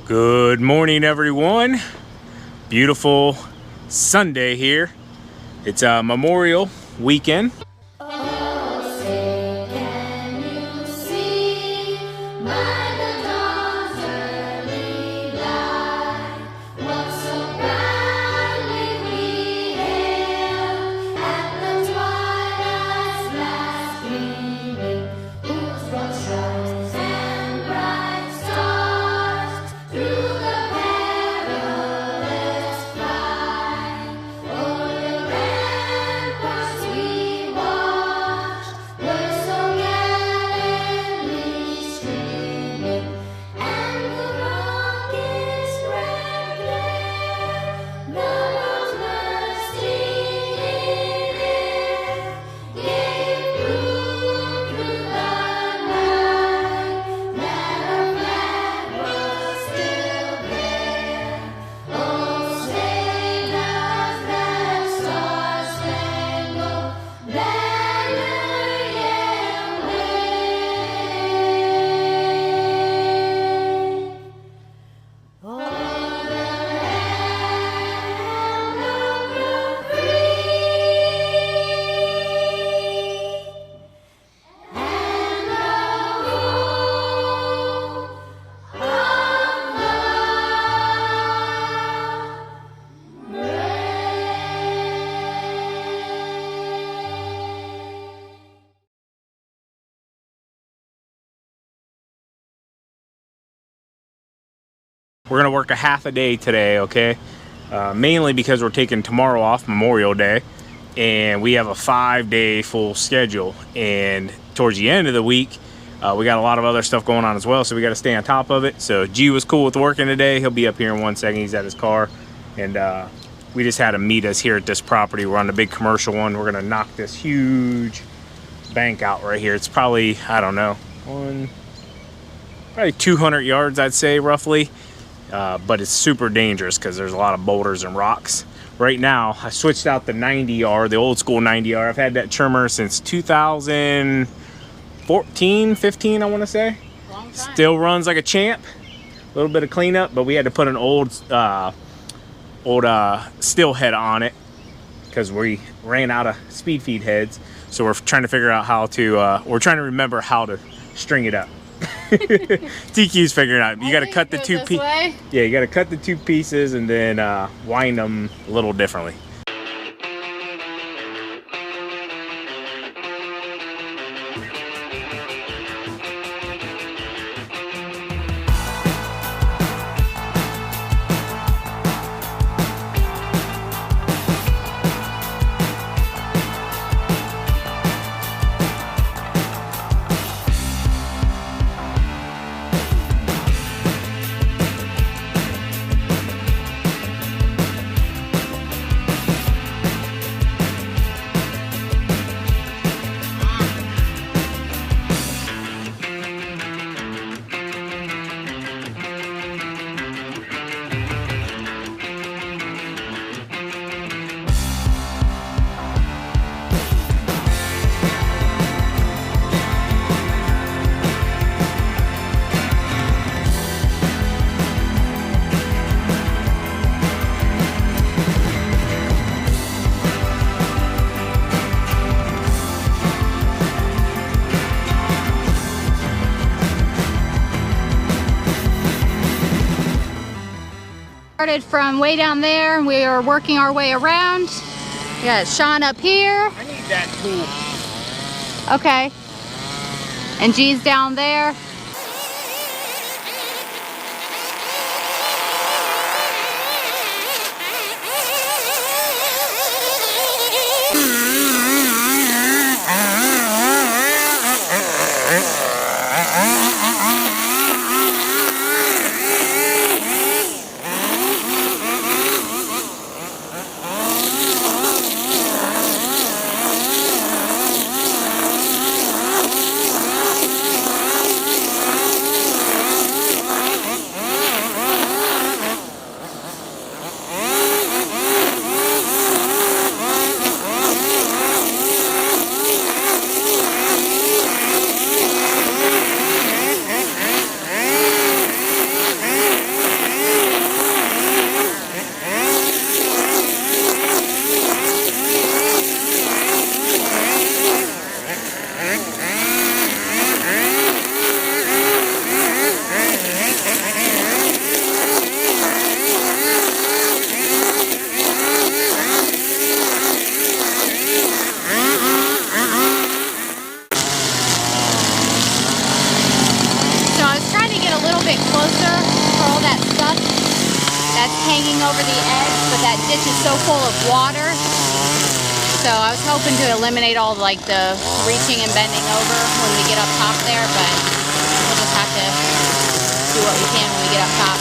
Good morning, everyone. Beautiful Sunday here. It's Memorial Weekend. We're gonna work a half a day today, okay? Mainly because we're taking tomorrow off, Memorial Day, and we have a 5-day full schedule. And towards the end of the week, we got a lot of other stuff going on as well, so we got to stay on top of it. So G was cool with working today. He'll be up here in 1 second. He's at his car, and we just had him meet us here at this property. We're on the big commercial one. We're gonna knock this huge bank out right here. It's probably, I don't know, probably 200 yards, I'd say, roughly. But it's super dangerous because there's a lot of boulders and rocks. Right now, I switched out the 90R, the old school 90R. I've had that trimmer since 2014, 15, I want to say. Long time. Still runs like a champ. A little bit of cleanup, but we had to put an old still head on it because we ran out of speed feed heads. So we're trying to figure out how to, we're trying to remember how to string it up. TQ's figuring out. You got to cut the two pieces. Yeah, you got to cut the two pieces and then wind them a little differently. Started from way down there. We are working our way around. We got Sean up here. I need that tool. Okay. And G's down there. that's hanging over the edge, but that ditch is so full of water. So I was hoping to eliminate all like the reaching and bending over when we get up top there, but we'll just have to do what we can when we get up top.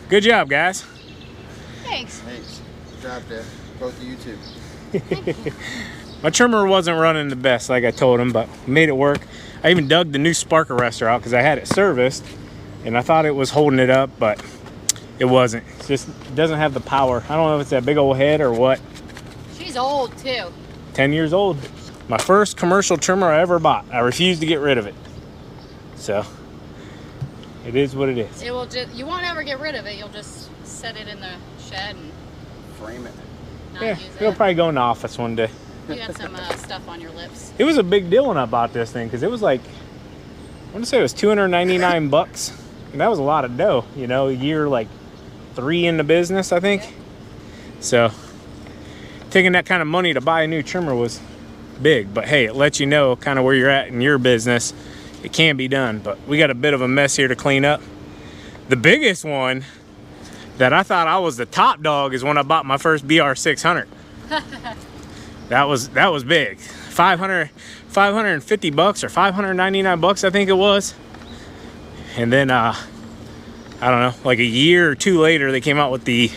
Good job, guys. Thanks. Thanks. Good job to both of you two. My trimmer wasn't running the best, like I told him, but made it work. I even dug the new spark arrestor out because I had it serviced, and I thought it was holding it up, but it wasn't. It just doesn't have the power. I don't know if it's that big old head or what. She's old too. 10 years old. My first commercial trimmer I ever bought. I refused to get rid of it. So, it is what it is. It will just, you won't ever get rid of it. You'll just set it in the shed and Frame it. not Yeah, use it'll it. probably go in the office one day. You got some stuff on your lips. It was a big deal when I bought this thing because it was like, I want to say it was 299 bucks. And that was a lot of dough, you know, a year like 3 in the business, I think. Yeah. So, taking that kind of money to buy a new trimmer was big. But hey, it lets you know kind of where you're at in your business. It can be done, but we got a bit of a mess here to clean up. The biggest one that I thought I was the top dog is when I bought my first BR600. That was big. 550 bucks or 599 bucks, I think it was. And then I don't know, like a year or 2 later, they came out with the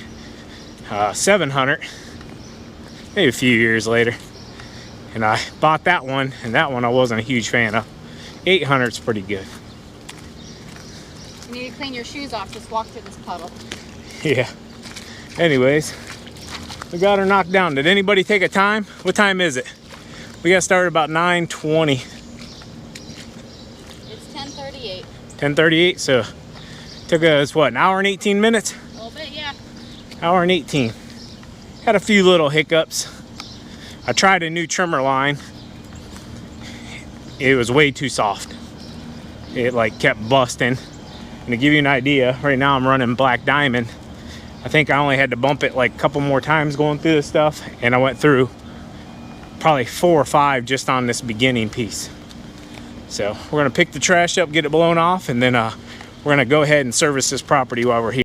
700. Maybe a few years later. And I bought that one, and that one I wasn't a huge fan of. 800's pretty good. You need to clean your shoes off. Just walk to this puddle. Yeah. Anyways, we got her knocked down. Did anybody take a time? What time is it? We got started about 9:20. It's 10:38. 10:38. So took us what, an hour and 18 minutes? A little bit, yeah. Hour and 18. Had a few little hiccups. I tried a new trimmer line. It was way too soft. It like kept busting. And to give you an idea, right now I'm running Black Diamond. I think I only had to bump it like a couple more times going through this stuff, and I went through probably 4 or 5 just on this beginning piece. So we're gonna pick the trash up, get it blown off, and then we're gonna go ahead and service this property while we're here.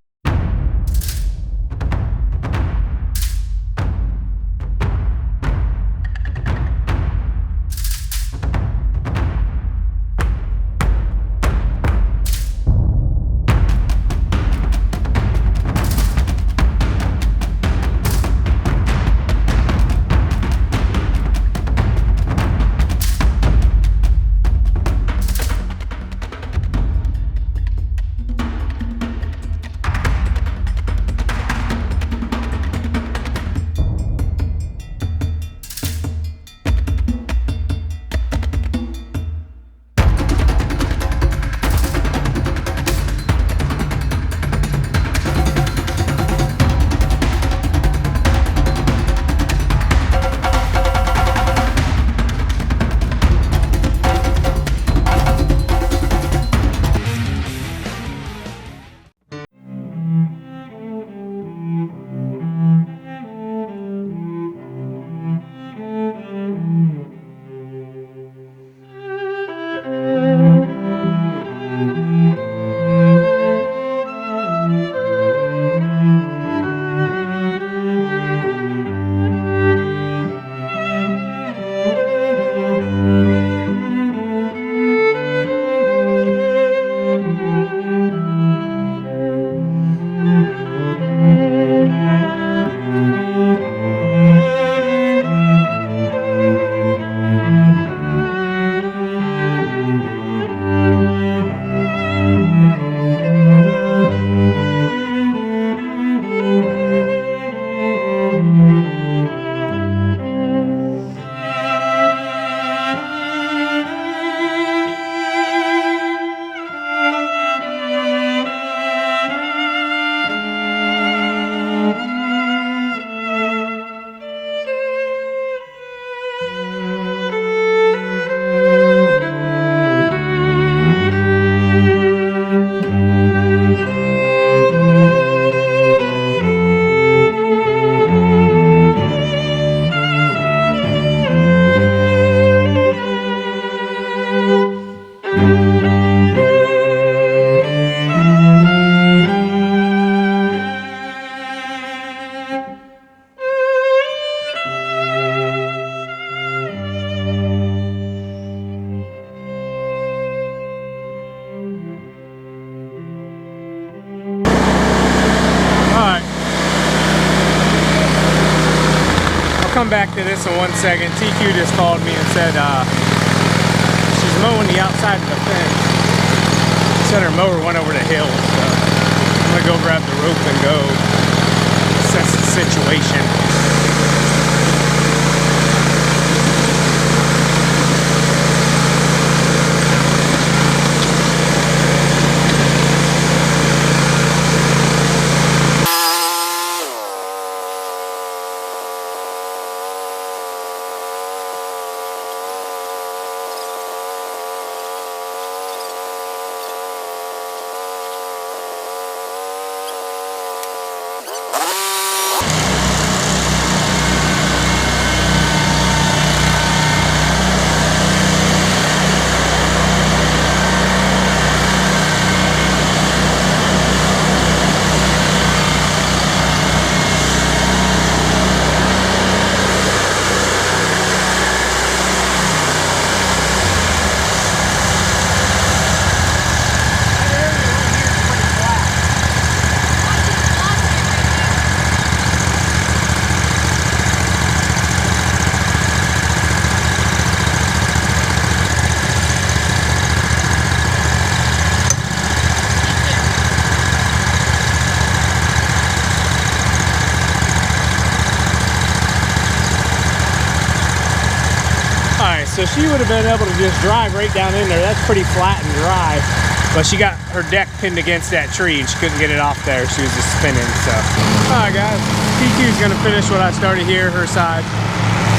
come back to this in 1 second. TQ just called me and said she's mowing the outside of the fence. Said her mower went over the hill, so I'm gonna go grab the rope and go assess the situation. So she would have been able to just drive right down in there. That's pretty flat and dry. But she got her deck pinned against that tree and she couldn't get it off there. She was just spinning, so. All right, guys. TQ's gonna finish what I started here, her side.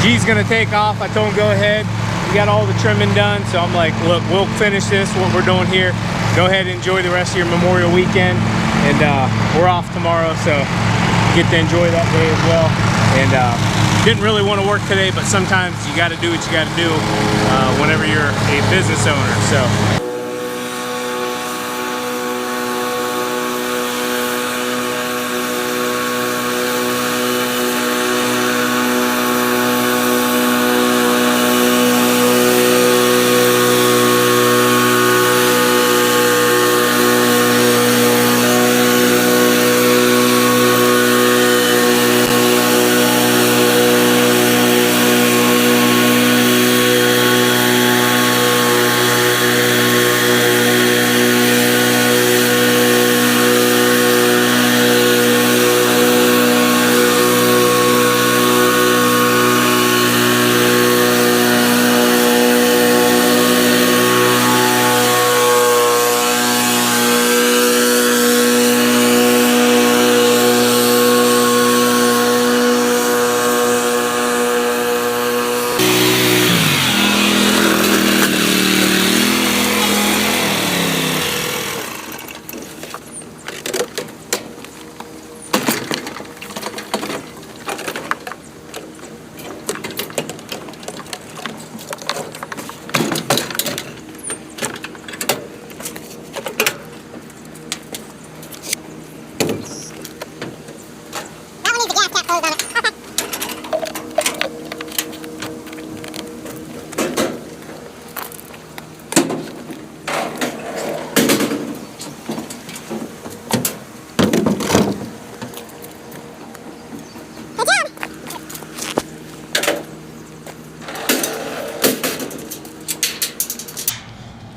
G's gonna take off. I told him go ahead. We got all the trimming done. So I'm like, look, we'll finish this, what we're doing here. Go ahead and enjoy the rest of your Memorial weekend. And we're off tomorrow, so get to enjoy that day as well. And didn't really want to work today, but sometimes you got to do what you got to do whenever you're a business owner. So.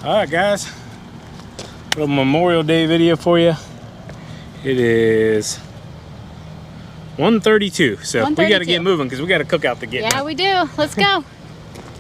All right, guys, little Memorial Day video for you. It is 1:32, so we got to get moving because we got a cookout to get. Yeah, we do. Let's go.